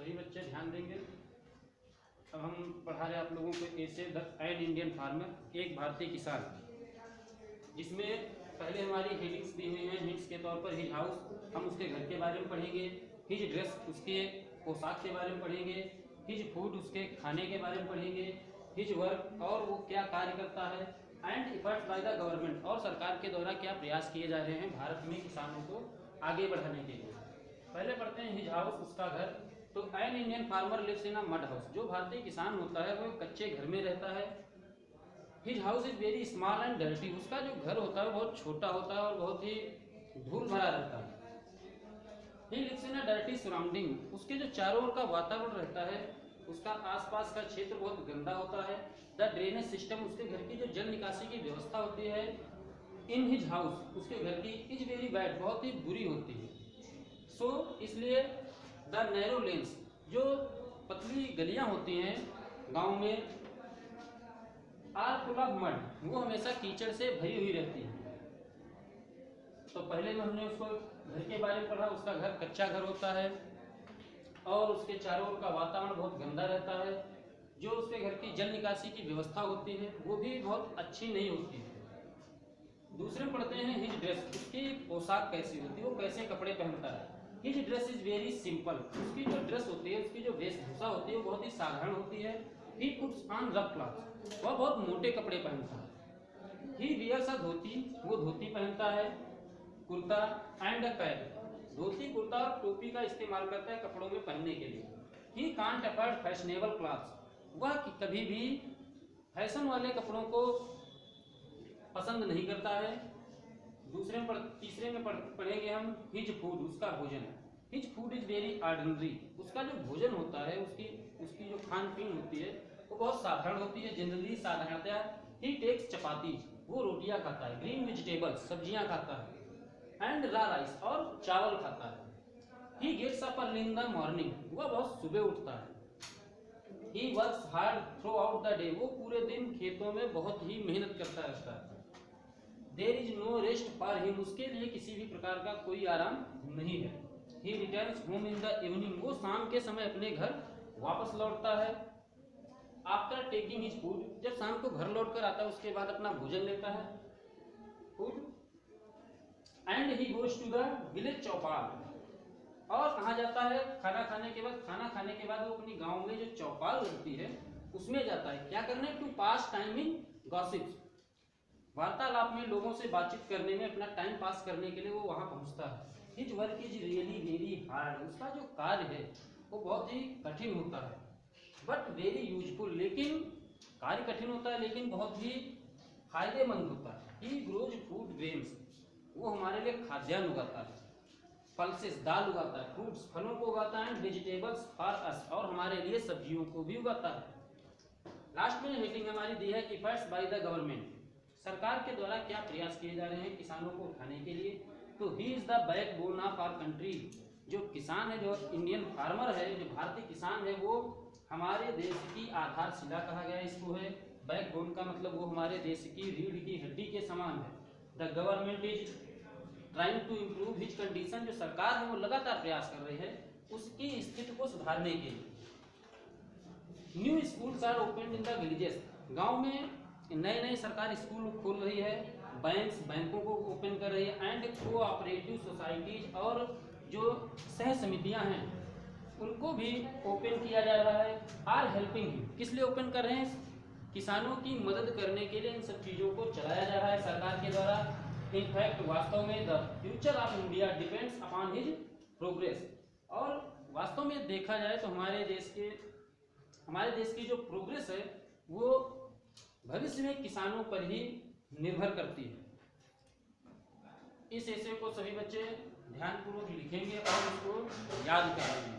सभी बच्चे ध्यान देंगे। अब हम पढ़ा रहे आप लोगों को ऐसे द एन इंडियन फार्मर, एक भारतीय किसान, जिसमें पहले हमारी हेडिंग्स दी हुई हैं। हिंट्स के तौर पर हिज हाउस, हम उसके घर के बारे में पढ़ेंगे। हिज ड्रेस, उसके पोशाक के बारे में पढ़ेंगे। हिज फूड, उसके खाने के बारे में पढ़ेंगे। हिज वर्क, और वो क्या कार्य करता है। And efforts by the government, और सरकार के द्वारा क्या प्रयास किए जा रहे हैं भारत में किसानों को आगे बढ़ाने के लिए। पहले पढ़ते हैं हिज हाउस, उसका घर। तो an Indian farmer lives in a mud house, जो भारतीय किसान होता है वो कच्चे घर में रहता है। His house is very small and dirty, उसका जो घर होता है बहुत छोटा होता है और बहुत ही धूल भरा रहता है। He lives in a dirty surrounding, उसके जो चारों ओर का वातावरण रहता है, उसका आसपास का क्षेत्र बहुत गंदा होता है। द ड्रेनेज सिस्टम, उसके घर की जो जल निकासी की व्यवस्था होती है इन हिज हाउस, उसके घर की, इज वेरी बैड, बहुत ही बुरी होती है। सो इसलिए द नैरो लेन्स, जो पतली गलियां होती हैं गांव में, आर फुल ऑफ मड, वो हमेशा कीचड़ से भरी हुई रहती है। तो पहले में हमने उसको घर के बारे में पढ़ा, उसका घर कच्चा घर होता है और उसके चारों ओर का वातावरण बहुत गंदा रहता है। जो उसके घर की जल निकासी की व्यवस्था होती है वो भी बहुत अच्छी नहीं होती है। दूसरे पढ़ते हैं हिज ड्रेस, उसकी पोशाक कैसी होती है, वो कैसे कपड़े पहनता है। His dress is very simple, उसकी जो ड्रेस होती है, उसकी जो वेशभूषा होती है वो बहुत ही साधारण होती है। He puts on rough clothes, वह बहुत मोटे कपड़े पहनता है। ही वियर्स अ धोती, वो धोती पहनता है। Kurta and a cap, dhoti kurta और टोपी का इस्तेमाल करता है कपड़ों में पहनने के लिए। He can't afford fashionable clothes, वह कभी भी फैशन वाले कपड़ों को पसंद नहीं करता है। तीसरे में पढ़ेंगे हम हिज फूड, उसका भोजन। His food is very ordinary, उसका जो भोजन होता है, उसकी जो खान पीन होती है वो बहुत साधारण होती है, जनरली साधारणतया। ही टेक्स चपाती, वो रोटियां खाता है। ग्रीन वेजिटेबल्स, सब्जियां खाता है। एंड रा राइस, और चावल खाता है। He gets up early in the morning, वह बहुत सुबह उठता है। He works hard throughout the day, वो पूरे दिन खेतों में बहुत ही मेहनत करता रहता है। There is no rest for him, उसके लिए किसी भी प्रकार का कोई आराम नहीं है। ही returns home in the evening, वो शाम के समय अपने घर वापस लौटता है। आफ्टर टेकिंग हिज फूड, जब शाम को घर लौट कर आता है उसके बाद अपना भोजन लेता है, food. And he goes to the village चौपाल, और कहाँ जाता है खाना खाने के बाद। खाना खाने के बाद वो अपनी गांव में जो चौपाल होती है उसमें जाता है। क्या करने? To pass time in gossips, वार्तालाप में, लोगों से बातचीत करने में, अपना टाइम पास करने के लिए वो वहां पहुंचता है। His work is really very hard, उसका जो कार्य है वो बहुत ही कठिन होता है। बट वेरी यूजफुल, लेकिन कार्य कठिन होता है लेकिन बहुत ही फायदेमंद होता है। ही ग्रोज फूड ग्रेन्स, वो हमारे लिए खाद्यान्न उगाता है। पल्सेस, दाल उगाता है। फ्रूट्स, फलों को उगाता है। एंड वेजिटेबल्स फॉर अस, और हमारे लिए सब्जियों को भी उगाता है। लास्ट में हेडिंग हमारी दी है एफर्ट्स बाय द गवर्नमेंट, सरकार के द्वारा क्या प्रयास किए जा रहे हैं किसानों को उठाने के लिए। तो he is the backbone of our country, जो किसान है, जो इंडियन फार्मर है, जो भारतीय किसान है, वो हमारे देश की आधारशिला कहा गया इसको है। बैकबोन का मतलब वो हमारे देश की रीढ़ की हड्डी के समान है। The government is trying to improve his condition, जो सरकार है वो लगातार प्रयास कर रही है उसकी स्थिति को सुधारने के लिए। New schools are open in the villages, गांव में नए नए सरकार स्कूल खोल रही है। बैंकों को ओपन कर रही है। एंड कोऑपरेटिव सोसाइटीज, और जो सह समितियां हैं उनको भी ओपन किया जा रहा है। आर हेल्पिंग हिम, किस लिए ओपन कर रहे हैं? किसानों की मदद करने के लिए इन सब चीज़ों को चलाया जा रहा है सरकार के द्वारा। इनफैक्ट वास्तव में the future of India depends upon his progress, और वास्तव में देखा जाए तो हमारे देश की जो प्रोग्रेस है वो भविष्य में किसानों पर ही निर्भर करती है। इस ऐसे को सभी बच्चे ध्यानपूर्वक लिखेंगे और उसको याद करेंगे।